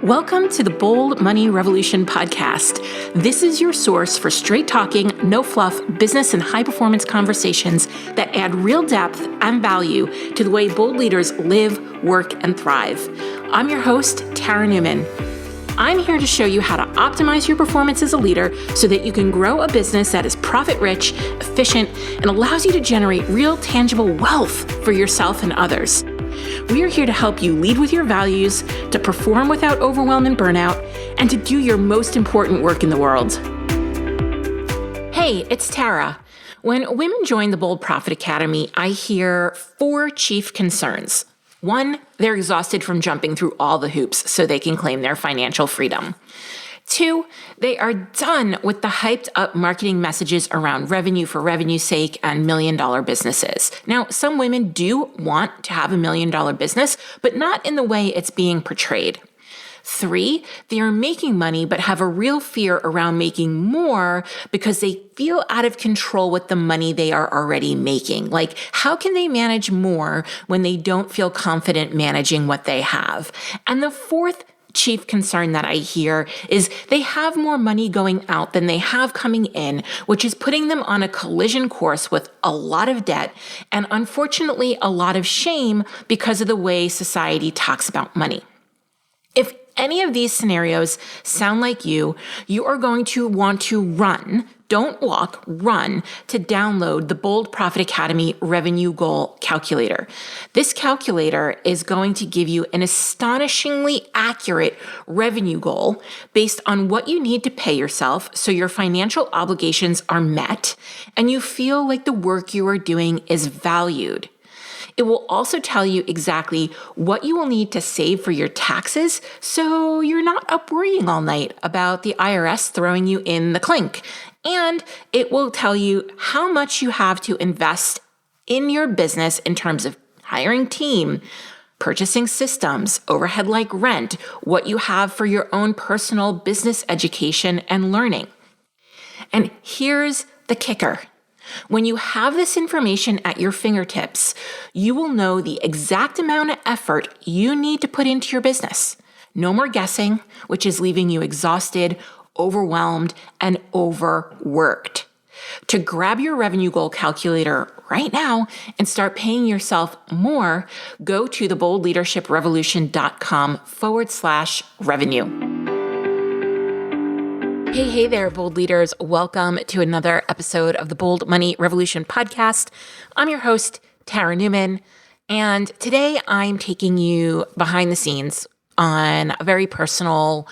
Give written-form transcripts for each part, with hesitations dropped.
Welcome to the Bold Money Revolution podcast. This is your source for straight talking, no fluff, business and high performance conversations that add real depth and value to the way bold leaders live, work, and thrive. I'm your host, Tara Newman. I'm here to show you how to optimize your performance as a leader so that you can grow a business that is profit-rich, efficient, and allows you to generate real, tangible wealth for yourself and others. We are here to help you lead with your values, to perform without overwhelm and burnout, and to do your most important work in the world. Hey, it's Tara. When women join the Bold Profit Academy, I hear 4 chief concerns. 1, they're exhausted from jumping through all the hoops so they can claim their financial freedom. 2, they are done with the hyped up marketing messages around revenue for revenue's sake and $1 million businesses. Now, some women do want to have $1 million business, but not in the way it's being portrayed. 3, they are making money but have a real fear around making more because they feel out of control with the money they are already making. Like, how can they manage more when they don't feel confident managing what they have? And the 4th chief concern that I hear is they have more money going out than they have coming in, which is putting them on a collision course with a lot of debt and unfortunately a lot of shame because of the way society talks about money. If any of these scenarios sound like you are going to want to run, don't walk, run to download the Bold Profit Academy Revenue Goal Calculator. This calculator is going to give you an astonishingly accurate revenue goal based on what you need to pay yourself so your financial obligations are met and you feel like the work you are doing is valued. It will also tell you exactly what you will need to save for your taxes so you're not up worrying all night about the IRS throwing you in the clink. And it will tell you how much you have to invest in your business in terms of hiring team, purchasing systems, overhead like rent, what you have for your own personal business education and learning. And here's the kicker. When you have this information at your fingertips, you will know the exact amount of effort you need to put into your business. No more guessing, which is leaving you exhausted, overwhelmed, and overworked. To grab your revenue goal calculator right now and start paying yourself more, go to theboldleadershiprevolution.com/revenue. Hey there, bold leaders. Welcome to another episode of the Bold Money Revolution podcast. I'm your host, Tara Newman, and today I'm taking you behind the scenes on a very personal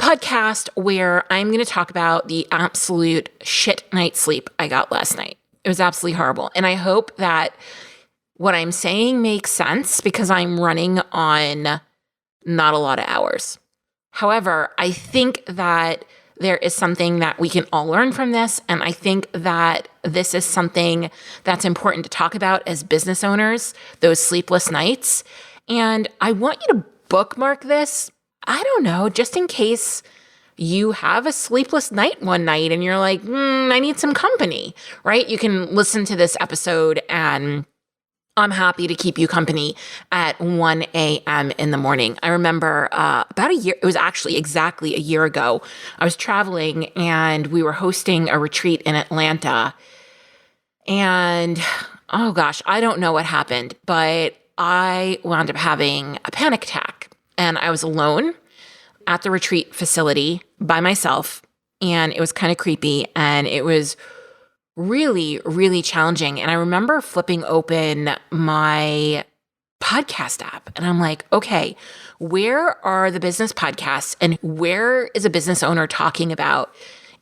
podcast where I'm going to talk about the absolute shit night's sleep I got last night. It was absolutely horrible. And I hope that what I'm saying makes sense because I'm running on not a lot of hours. However, I think that there is something that we can all learn from this. And I think that this is something that's important to talk about as business owners, those sleepless nights. And I want you to bookmark this. I don't know, just in case you have a sleepless night one night and you're like, I need some company, right? You can listen to this episode and I'm happy to keep you company at 1 a.m. in the morning. I remember about a year, it was actually exactly a year ago, I was traveling and we were hosting a retreat in Atlanta. And oh gosh, I don't know what happened, but I wound up having a panic attack and I was alone at the retreat facility by myself. And it was kind of creepy and it was really, really challenging. And I remember flipping open my podcast app and I'm like, okay, where are the business podcasts and where is a business owner talking about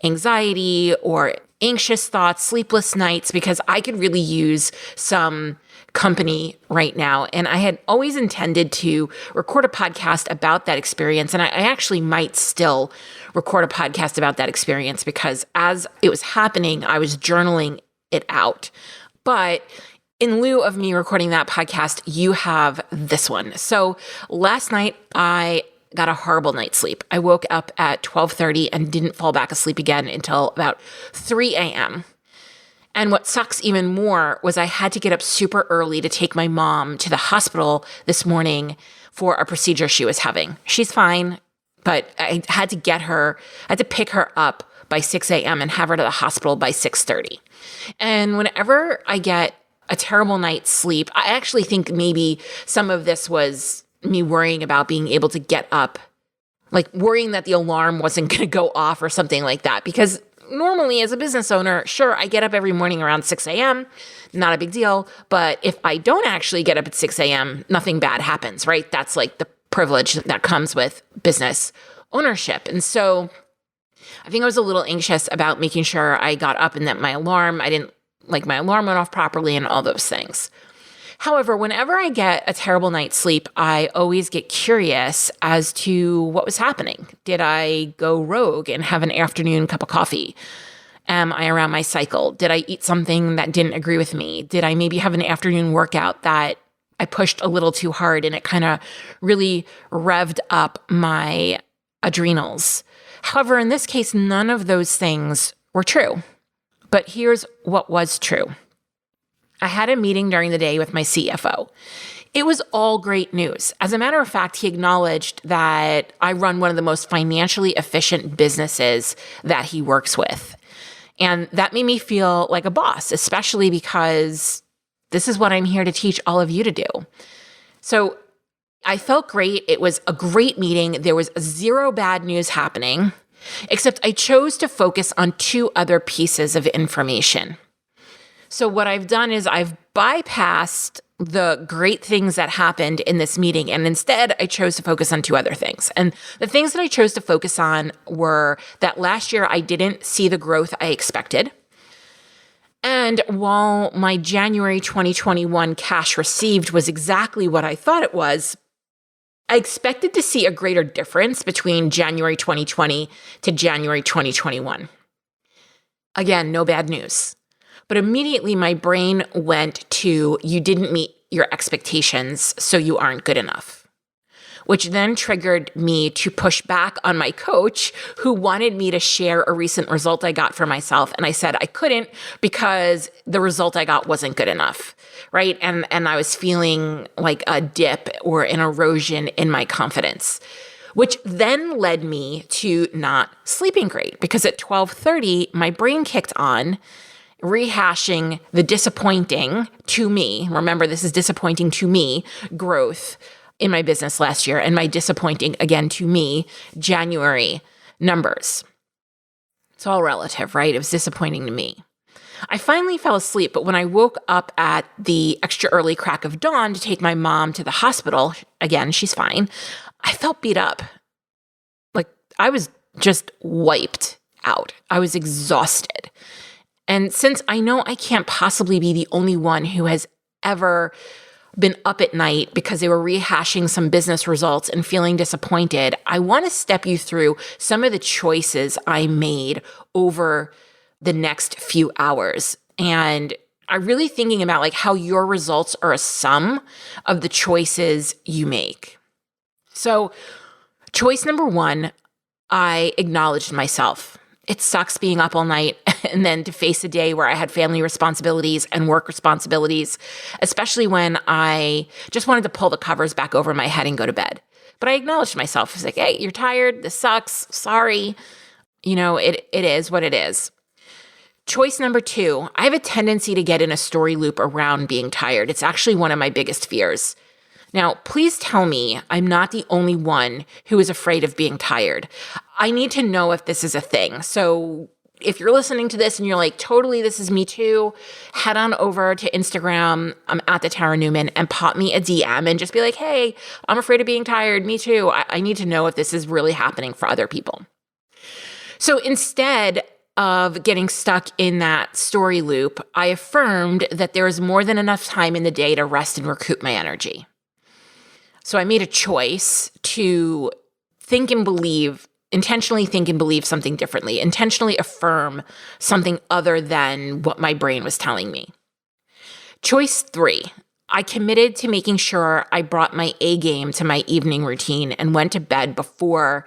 anxiety or anxious thoughts, sleepless nights, because I could really use some company right now. And I had always intended to record a podcast about that experience. And I actually might still record a podcast about that experience because as it was happening, I was journaling it out. But in lieu of me recording that podcast, you have this one. So last night, I got a horrible night's sleep. I woke up at 12:30 and didn't fall back asleep again until about 3 a.m. And what sucks even more was I had to get up super early to take my mom to the hospital this morning for a procedure she was having. She's fine. but I had to pick her up by 6 a.m. and have her to the hospital by 6:30. And whenever I get a terrible night's sleep, I actually think maybe some of this was me worrying about being able to get up, like worrying that the alarm wasn't going to go off or something like that. Because normally as a business owner, sure, I get up every morning around 6 a.m., not a big deal. But if I don't actually get up at 6 a.m., nothing bad happens, right? That's like the privilege that comes with business ownership. And so I think I was a little anxious about making sure I got up and that my alarm went off properly and all those things. However, whenever I get a terrible night's sleep, I always get curious as to what was happening. Did I go rogue and have an afternoon cup of coffee? Am I around my cycle? Did I eat something that didn't agree with me? Did I maybe have an afternoon workout that I pushed a little too hard and it kind of really revved up my adrenals? However, in this case, none of those things were true. But here's what was true. I had a meeting during the day with my CFO. It was all great news. As a matter of fact, he acknowledged that I run one of the most financially efficient businesses that he works with. And that made me feel like a boss, especially because this is what I'm here to teach all of you to do. So I felt great. It was a great meeting. There was zero bad news happening, except I chose to focus on two other pieces of information. So what I've done is I've bypassed the great things that happened in this meeting, and instead I chose to focus on two other things. And the things that I chose to focus on were that last year I didn't see the growth I expected. And while my January 2021 cash received was exactly what I thought it was, I expected to see a greater difference between January 2020 to January 2021. Again, no bad news. But immediately my brain went to, you didn't meet your expectations, so you aren't good enough, which then triggered me to push back on my coach who wanted me to share a recent result I got for myself. And I said I couldn't because the result I got wasn't good enough, right? And I was feeling like a dip or an erosion in my confidence, which then led me to not sleeping great because at 12:30, my brain kicked on, rehashing the disappointing to me, remember this is disappointing to me, growth in my business last year, and my disappointing, again to me, January numbers. It's all relative, right? It was disappointing to me. I finally fell asleep, but when I woke up at the extra early crack of dawn to take my mom to the hospital, again, she's fine, I felt beat up. Like I was just wiped out. I was exhausted. And since I know I can't possibly be the only one who has ever been up at night because they were rehashing some business results and feeling disappointed, I want to step you through some of the choices I made over the next few hours. And I'm really thinking about like how your results are a sum of the choices you make. So choice number one, I acknowledged myself. It sucks being up all night and then to face a day where I had family responsibilities and work responsibilities, especially when I just wanted to pull the covers back over my head and go to bed. But I acknowledged myself. I was like, hey, you're tired. This sucks. Sorry. It is what it is. Choice number two, I have a tendency to get in a story loop around being tired. It's actually one of my biggest fears. Now, please tell me I'm not the only one who is afraid of being tired. I need to know if this is a thing. So if you're listening to this and you're like, totally, this is me too, head on over to Instagram. I'm at the Tara Newman and pop me a DM and just be like, hey, I'm afraid of being tired. Me too. I need to know if this is really happening for other people. So instead of getting stuck in that story loop, I affirmed that there is more than enough time in the day to rest and recoup my energy. So I made a choice to intentionally think and believe something differently, intentionally affirm something other than what my brain was telling me. Choice three, I committed to making sure I brought my A game to my evening routine and went to bed before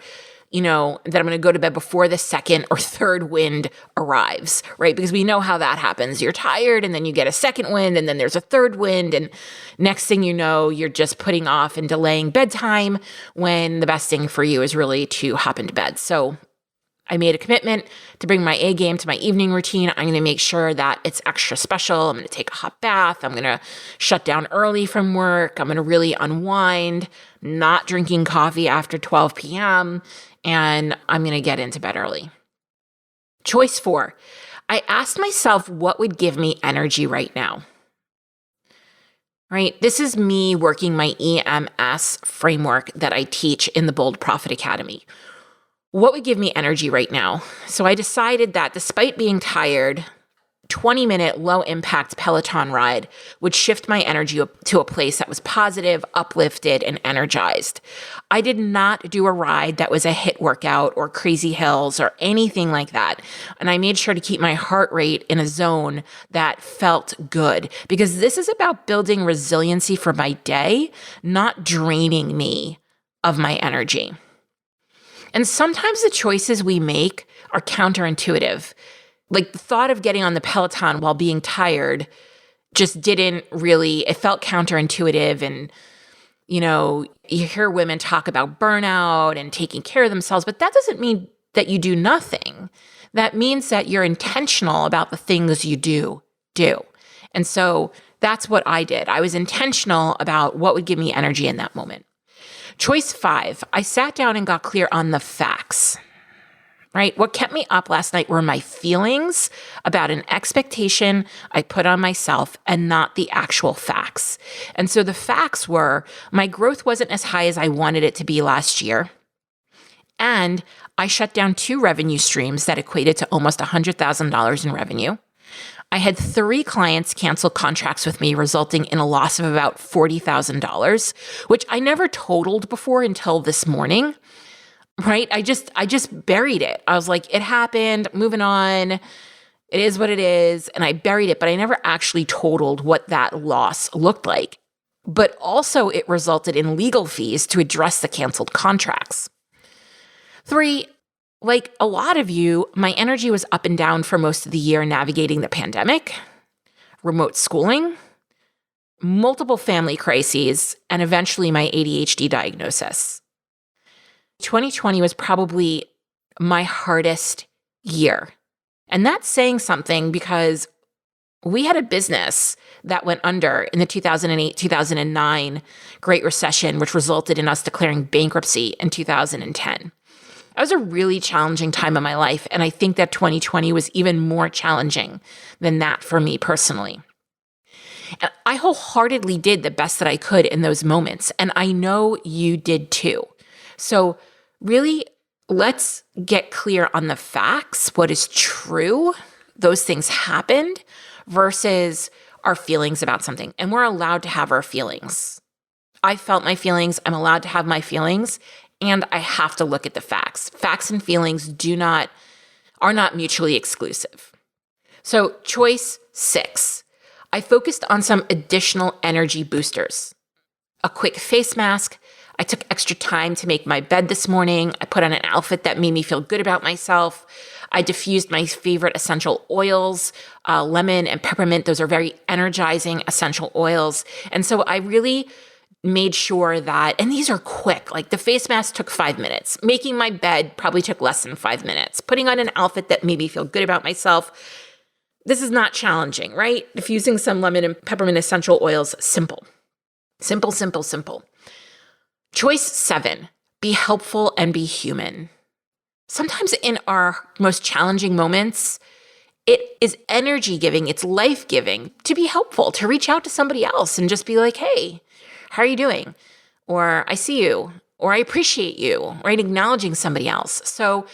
that I'm going to go to bed before the second or third wind arrives, right? Because we know how that happens. You're tired and then you get a second wind and then there's a third wind. And next thing you know, you're just putting off and delaying bedtime when the best thing for you is really to hop into bed. So I made a commitment to bring my A game to my evening routine. I'm going to make sure that it's extra special. I'm going to take a hot bath. I'm going to shut down early from work. I'm going to really unwind, not drinking coffee after 12 p.m., and I'm going to get into bed early. Choice 4, I asked myself what would give me energy right now. Right? This is me working my EMS framework that I teach in the Bold Profit Academy. What would give me energy right now? So I decided that despite being tired, 20-minute low-impact Peloton ride would shift my energy to a place that was positive, uplifted, and energized. I did not do a ride that was a HIIT workout or crazy hills or anything like that. And I made sure to keep my heart rate in a zone that felt good, because this is about building resiliency for my day, not draining me of my energy. And sometimes the choices we make are counterintuitive. Like the thought of getting on the Peloton while being tired just it felt counterintuitive. And, you hear women talk about burnout and taking care of themselves, but that doesn't mean that you do nothing. That means that you're intentional about the things you do. And so that's what I did. I was intentional about what would give me energy in that moment. Choice 5, I sat down and got clear on the facts, right? What kept me up last night were my feelings about an expectation I put on myself and not the actual facts. And so the facts were my growth wasn't as high as I wanted it to be last year. And I shut down 2 revenue streams that equated to almost $100,000 in revenue. I had 3 clients cancel contracts with me, resulting in a loss of about $40,000, which I never totaled before until this morning, right? I just buried it. I was like, it happened, moving on. It is what it is. And I buried it, but I never actually totaled what that loss looked like. But also it resulted in legal fees to address the canceled contracts. 3, like a lot of you, my energy was up and down for most of the year navigating the pandemic, remote schooling, multiple family crises, and eventually my ADHD diagnosis. 2020 was probably my hardest year. And that's saying something because we had a business that went under in the 2008-2009 Great Recession, which resulted in us declaring bankruptcy in 2010. That was a really challenging time in my life, and I think that 2020 was even more challenging than that for me personally. And I wholeheartedly did the best that I could in those moments, and I know you did too. So really, let's get clear on the facts, what is true, those things happened, versus our feelings about something. And we're allowed to have our feelings. I felt my feelings, I'm allowed to have my feelings, and I have to look at the facts. Facts and feelings are not mutually exclusive. So choice 6, I focused on some additional energy boosters. A quick face mask. I took extra time to make my bed this morning. I put on an outfit that made me feel good about myself. I diffused my favorite essential oils, lemon and peppermint. Those are very energizing essential oils. And so I really made sure that, and these are quick, like the face mask took 5 minutes. Making my bed probably took less than 5 minutes. Putting on an outfit that made me feel good about myself. This is not challenging, right? Diffusing some lemon and peppermint essential oils, simple. Simple, simple, simple. Choice 7, be helpful and be human. Sometimes in our most challenging moments, it is energy giving, it's life giving to be helpful, to reach out to somebody else and just be like, hey, how are you doing? Or I see you, or I appreciate you, right? Acknowledging somebody else. So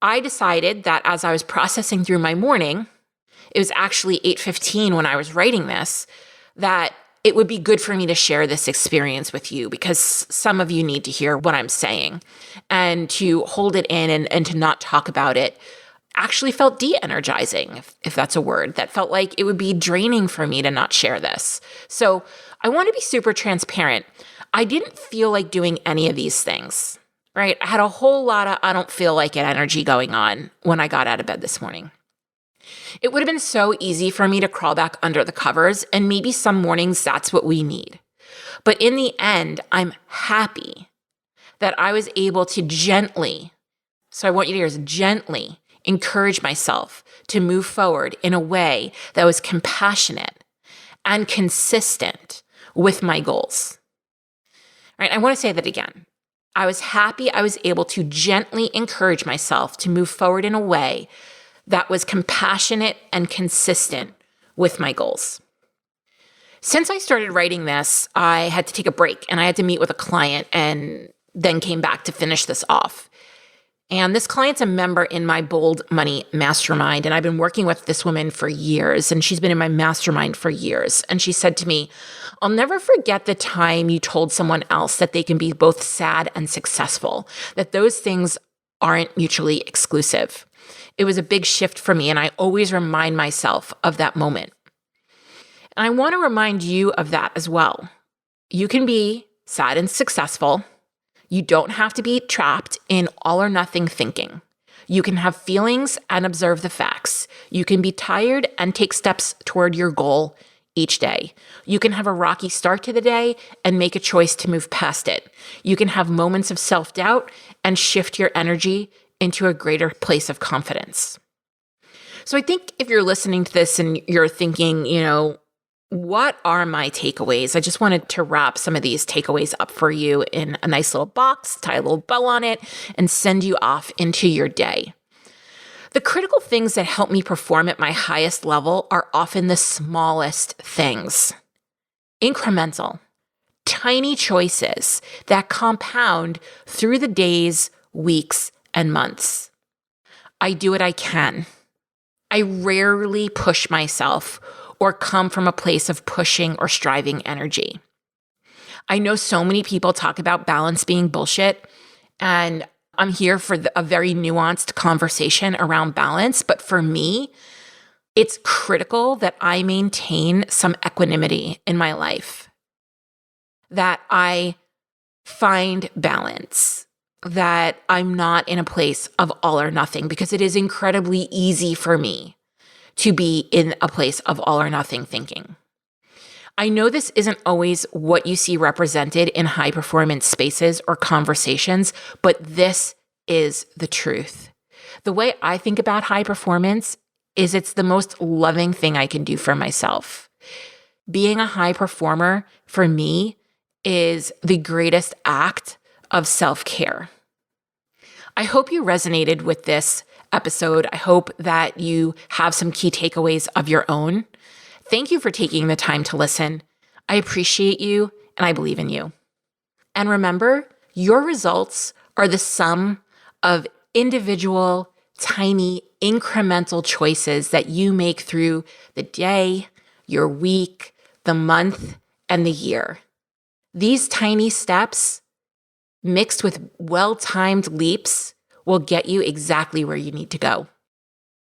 I decided that as I was processing through my morning, it was actually 8:15 when I was writing this, that it would be good for me to share this experience with you because some of you need to hear what I'm saying. And to hold it in and to not talk about it actually felt de-energizing, if that's a word. That felt like it would be draining for me to not share this. So I want to be super transparent. I didn't feel like doing any of these things. right? I had a whole lot of I don't feel like it energy going on when I got out of bed this morning. It would have been so easy for me to crawl back under the covers, and maybe some mornings that's what we need. But in the end, I'm happy that I was able to gently, so I want you to hear this, gently encourage myself to move forward in a way that was compassionate and consistent with my goals. All right, I want to say that again. I was happy I was able to gently encourage myself to move forward in a way that was compassionate and consistent with my goals. Since I started writing this, I had to take a break and I had to meet with a client and then came back to finish this off. And this client's a member in my Bold Money Mastermind. And I've been working with this woman for years, and she's been in my mastermind for years. And she said to me, I'll never forget the time you told someone else that they can be both sad and successful, that those things aren't mutually exclusive. It was a big shift for me, and I always remind myself of that moment. And I want to remind you of that as well. You can be sad and successful. You don't have to be trapped in all or nothing thinking. You can have feelings and observe the facts. You can be tired and take steps toward your goal each day. You can have a rocky start to the day and make a choice to move past it. You can have moments of self-doubt and shift your energy into a greater place of confidence. So I think if you're listening to this and you're thinking, what are my takeaways? I just wanted to wrap some of these takeaways up for you in a nice little box, tie a little bow on it, and send you off into your day. The critical things that help me perform at my highest level are often the smallest things. Incremental, tiny choices that compound through the days, weeks, and months. I do what I can. I rarely push myself or come from a place of pushing or striving energy. I know so many people talk about balance being bullshit, and I'm here for a very nuanced conversation around balance. But for me, it's critical that I maintain some equanimity in my life, that I find balance, that I'm not in a place of all or nothing, because it is incredibly easy for me to be in a place of all or nothing thinking. I know this isn't always what you see represented in high performance spaces or conversations, but this is the truth. The way I think about high performance is it's the most loving thing I can do for myself. Being a high performer for me is the greatest act of self-care. I hope you resonated with this episode. I hope that you have some key takeaways of your own. Thank you for taking the time to listen. I appreciate you and I believe in you. And remember, your results are the sum of individual, tiny, incremental choices that you make through the day, your week, the month, and the year. These tiny steps, mixed with well-timed leaps, will get you exactly where you need to go.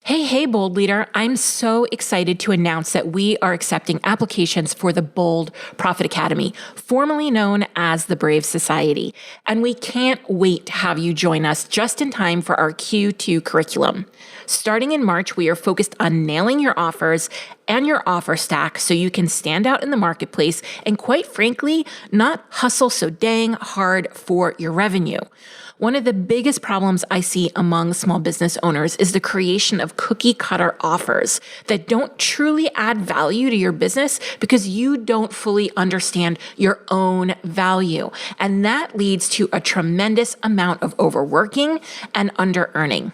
Hey, Bold Leader. I'm so excited to announce that we are accepting applications for the Bold Profit Academy, formerly known as the Brave Society. And we can't wait to have you join us just in time for our Q2 curriculum. Starting in March, we are focused on nailing your offers and your offer stack so you can stand out in the marketplace and, quite frankly, not hustle so dang hard for your revenue. One of the biggest problems I see among small business owners is the creation of cookie cutter offers that don't truly add value to your business because you don't fully understand your own value. And that leads to a tremendous amount of overworking and under-earning.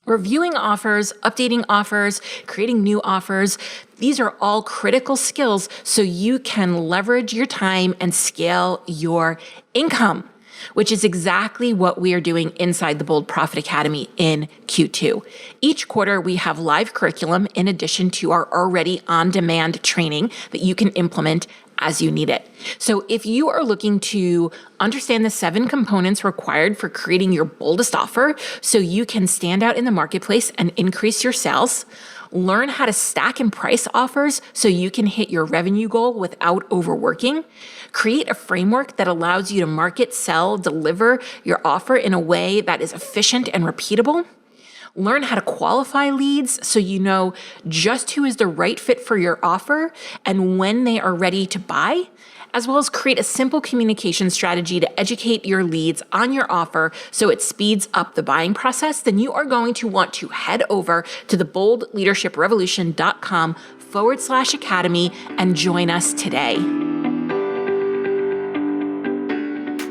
Reviewing offers, updating offers, creating new offers, these are all critical skills so you can leverage your time and scale your income, which is exactly what we are doing inside the Bold Profit Academy in Q2. Each quarter, we have live curriculum in addition to our already on-demand training that you can implement as you need it. So if you are looking to understand the 7 components required for creating your boldest offer so you can stand out in the marketplace and increase your sales, Learn how to stack and price offers so you can hit your revenue goal without overworking. Create a framework that allows you to market, sell, deliver your offer in a way that is efficient and repeatable. Learn how to qualify leads so you know just who is the right fit for your offer and when they are ready to buy, as well as create a simple communication strategy to educate your leads on your offer so it speeds up the buying process. Then you are going to want to head over to theboldleadershiprevolution.com/academy and join us today.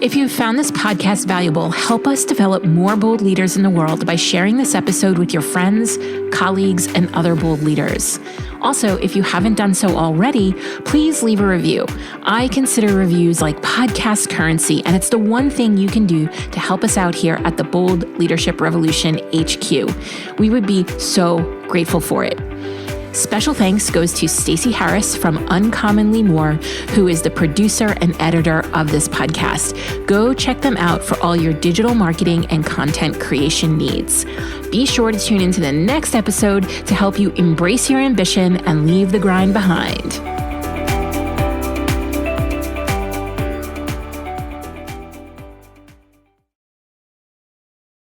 If you found this podcast valuable, help us develop more bold leaders in the world by sharing this episode with your friends, colleagues, and other bold leaders. Also, if you haven't done so already, please leave a review. I consider reviews like podcast currency, and it's the one thing you can do to help us out here at the Bold Leadership Revolution HQ. We would be so grateful for it. Special thanks goes to Stacey Harris from Uncommonly More, who is the producer and editor of this podcast. Go check them out for all your digital marketing and content creation needs. Be sure to tune into the next episode to help you embrace your ambition and leave the grind behind.